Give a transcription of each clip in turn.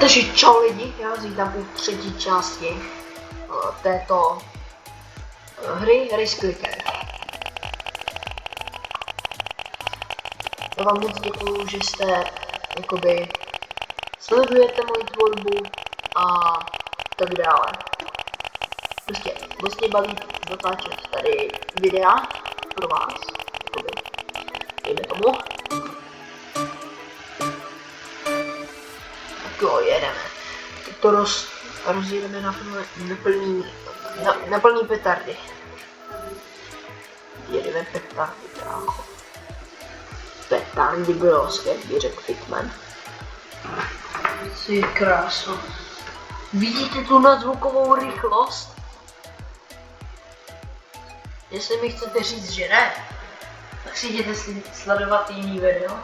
Takže čau lidi, já vás vítám u třetí části této hry Race Clicker. Já vám moc děkuju, že jste jakoby sledujete moji tvorbu a tak dále. Prostě mě baví natáčet tady videa pro vás, jakoby, dejme tomu. Tak jo, jedeme. Teď to rozjedeme na plný petardy. Jedeme petardy, brácho. Petardy bros, jak by řekl Fitman. Ty kráso. Vidíte tu nadzvukovou rychlost? Jestli mi chcete říct, že ne, tak si jděte sledovat jiný video.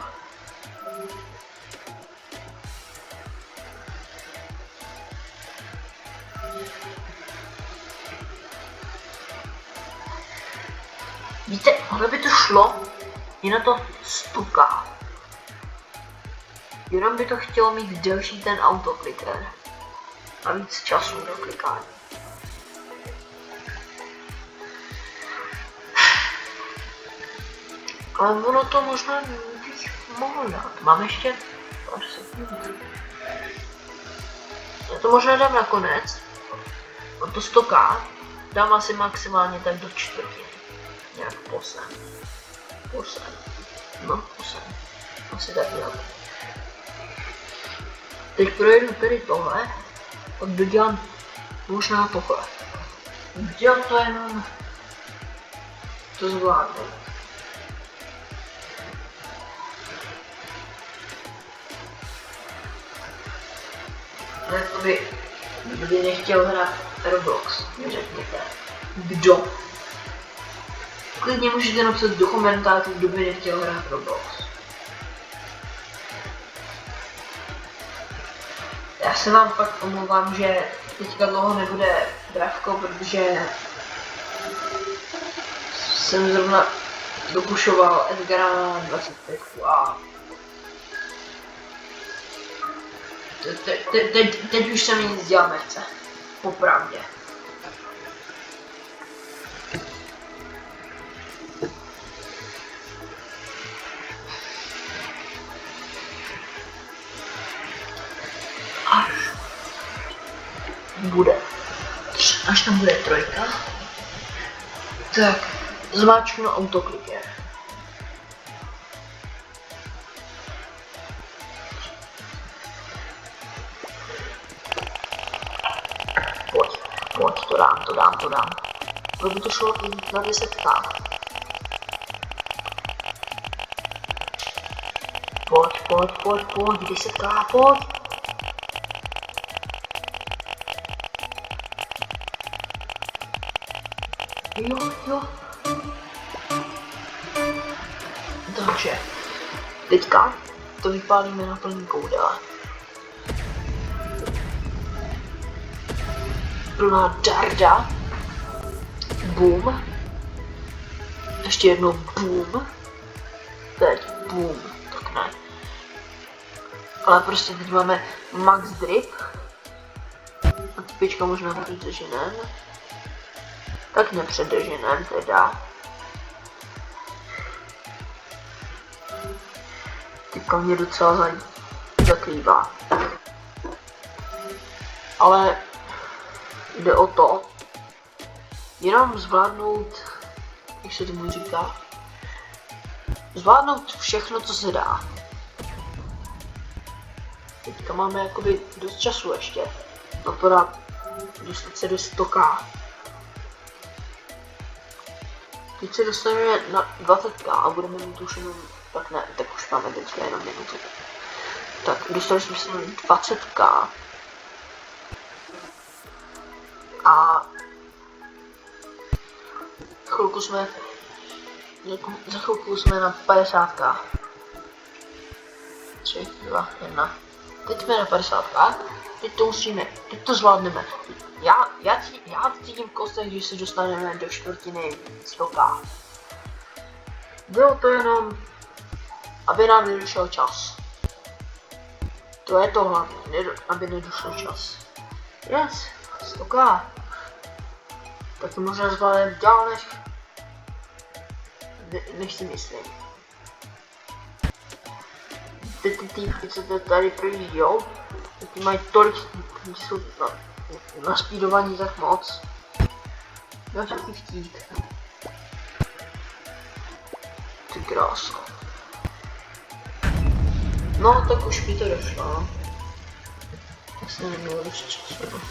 Víte, ono by to šlo, je na to stuká. Jenom by to chtělo mít delší ten autokliker a víc času na klikání. Ale ono to možná bych mohl dát. Mám ještě pár sekund. Já to možná dám nakonec. On to stoká. Dám asi maximálně tak do čtvrtiny. Nějak posem. No, posem. Asi tak nějak. Teď projedu tady tohle. A dodělám možná tohle. Dělám to jenom. To zvládnu. Kdo by nechtěl hrát Roblox, řekněte. Kdo? Klidně můžete napsat do komentářů, kdo by nechtěl hrát Roblox. Já se vám pak omlouvám, že teďka dlouho nebude Dravko, protože jsem zrovna dokušoval Edgara na 25 a teď už se mi nic dělat nechce. Popravdě. Až tam bude trojka, tak zmáčknu autokliker. Pojď, to dám. Kdyby to šlo na 10k. Pojď, 10k, pojď. Jo. Takže, teďka to vypálíme na plný koudele. Plná darda. Boom. Ještě jednou boom. Teď boom. Tak ne. Ale prostě teď máme max drip. A typička možná předrženém. Tak nepředrženém teda. Teďka mě docela zakrývá. Ale jde o to, jenom zvládnout, jak se tomu říká, zvládnout všechno, co se dá. Teďka máme jakoby dost času ještě, na to dát, dostat se do 100k. Teď se dostaneme na 20k a budeme mít už jenom, tak ne, tak už máme teďka jenom minutu. Tak, dostali jsme se na 20k. A za chvilku jsme na 50k. 3, 2, 1. Teď jsme na 50k. Teď to zvládneme. Já cítím kostech, když se dostaneme do čtvrtiny 100k. Bylo to jenom, aby nám nedošel čas. To je to hlavně, aby nedošel čas. Yes, 100k. Tak to možná zvládnem dál než si myslím. Ty týpky, co to tady projíždějou, ty mají tolik, jsou naspídovaní tak moc. Já se chci chtít. Ty krásko. No, tak už mi to došlo, no. Já jsem neměl dost času.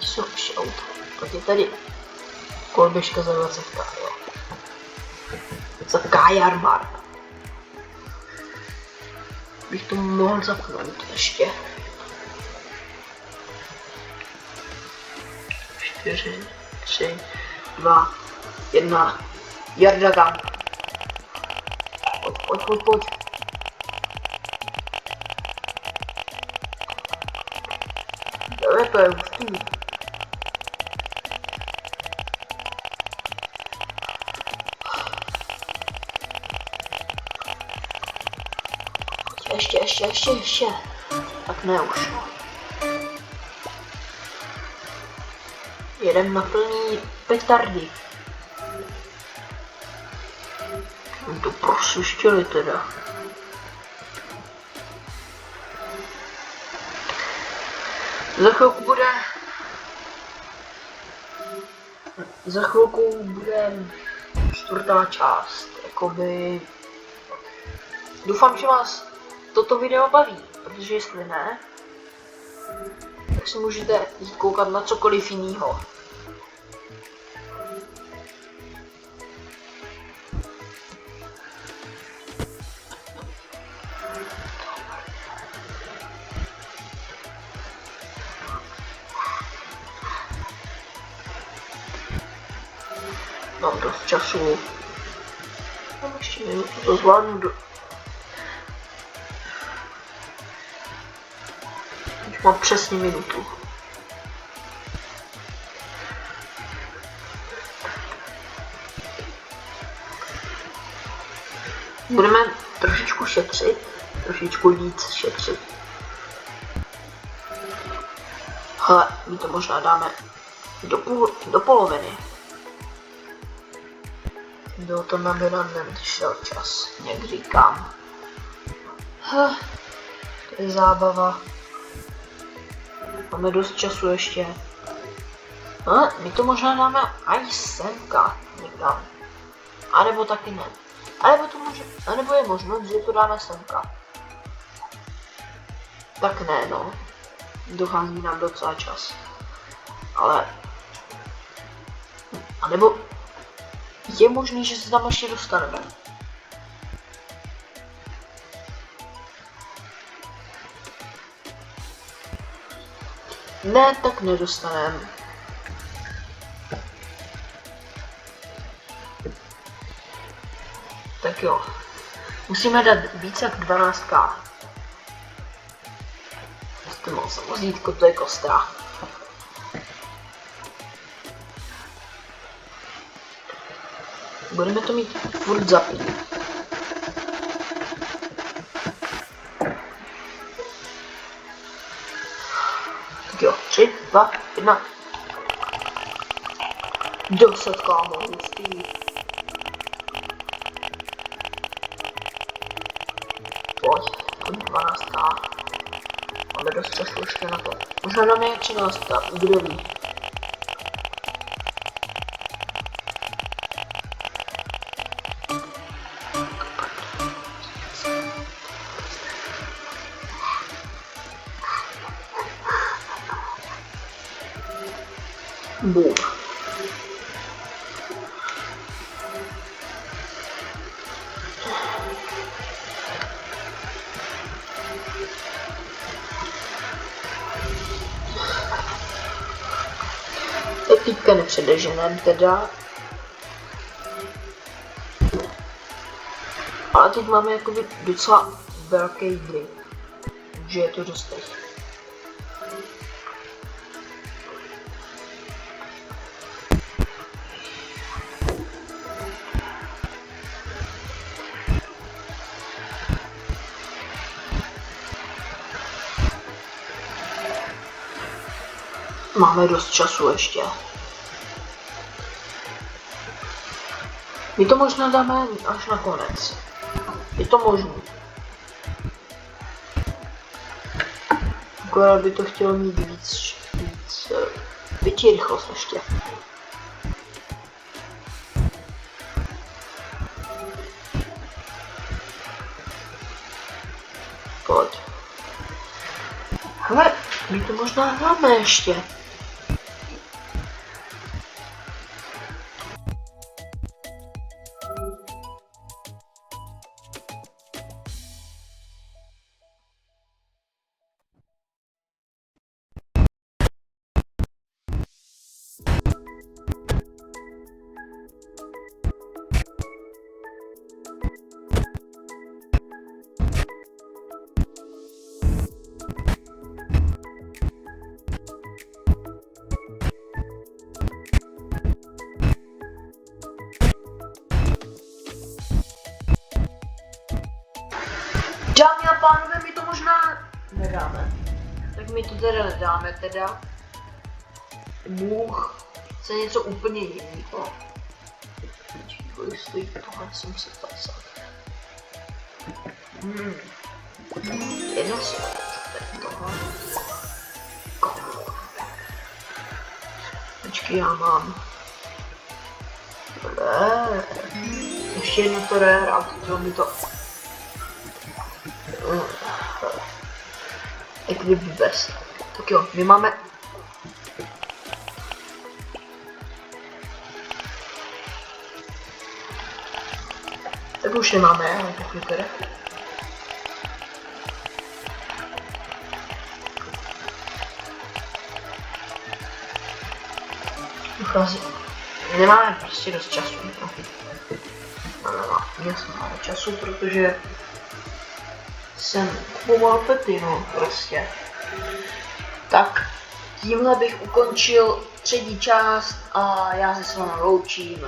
Jsou ještě auto. Tak je tady kolběžka za 20k, jo. Za Kajarmar. Bych to mohl zapnout ještě. 4, 3, 2, 1. Jardagan. Pojď. To je hustý. Ještě. Tak ne už. Jedem na plný petardy. To prosuštěli teda. Za chvilku bude čtvrtá část, jakoby. Doufám, že vás toto video baví, protože jestli ne, tak si můžete jít koukat na cokoliv jinýho. Mám dost času. Mám ještě minutu, to zvládnu Už mám přesně minutu. Budeme trošičku šetřit, trošičku víc šetřit. Hele, my to možná dáme do poloviny. Bylo to na Milanem šel čas, jak říkám. To je zábava. Máme dost času ještě. My to možná dáme aj semka někam. A nebo taky ne. A nebo je možnost, že to dáme semka. Tak ne, no. Dochází nám docela čas. Ale... A nebo... Je možný, že se tam ještě dostaneme. Ne, tak nedostaneme. Tak jo. Musíme dát více jak 12k. Jste mohl samozítko, to je kostra. Budeme to mít furt zapít. Tak jo, 3, 2, 1. 10 kámo, hustý. Pojď 12k. Máme dost času ještě na to. Možná nám je 13, kdo ví. Boom. To týpka nepředeženem teda. Ale teď máme jakoby docela velký grip. Takže je to dost rychlé. Máme dost času ještě. My to možná dáme až na konec. Je to možné. Akorát by to chtělo mít větší rychlost ještě. Pojď. Hele, my to možná dáme ještě. Dámy a pánové, my to možná nedáme. Tak my to teda nedáme teda. Bůh chce něco úplně jiného. Jestli tohle jsem se psal. Jedno si tohle. Počkej, já mám. Ještě jedno to jde hrát, to mi to. Jak kdyby bez. Tak jo, my máme. Tak už nemáme, ale tak vypadá. Dochází. Nemáme prostě dost času. Měl jsem málo času, protože jsem kupoval pety, no prostě. Tak, tímhle bych ukončil třetí část a já se s vámi loučím.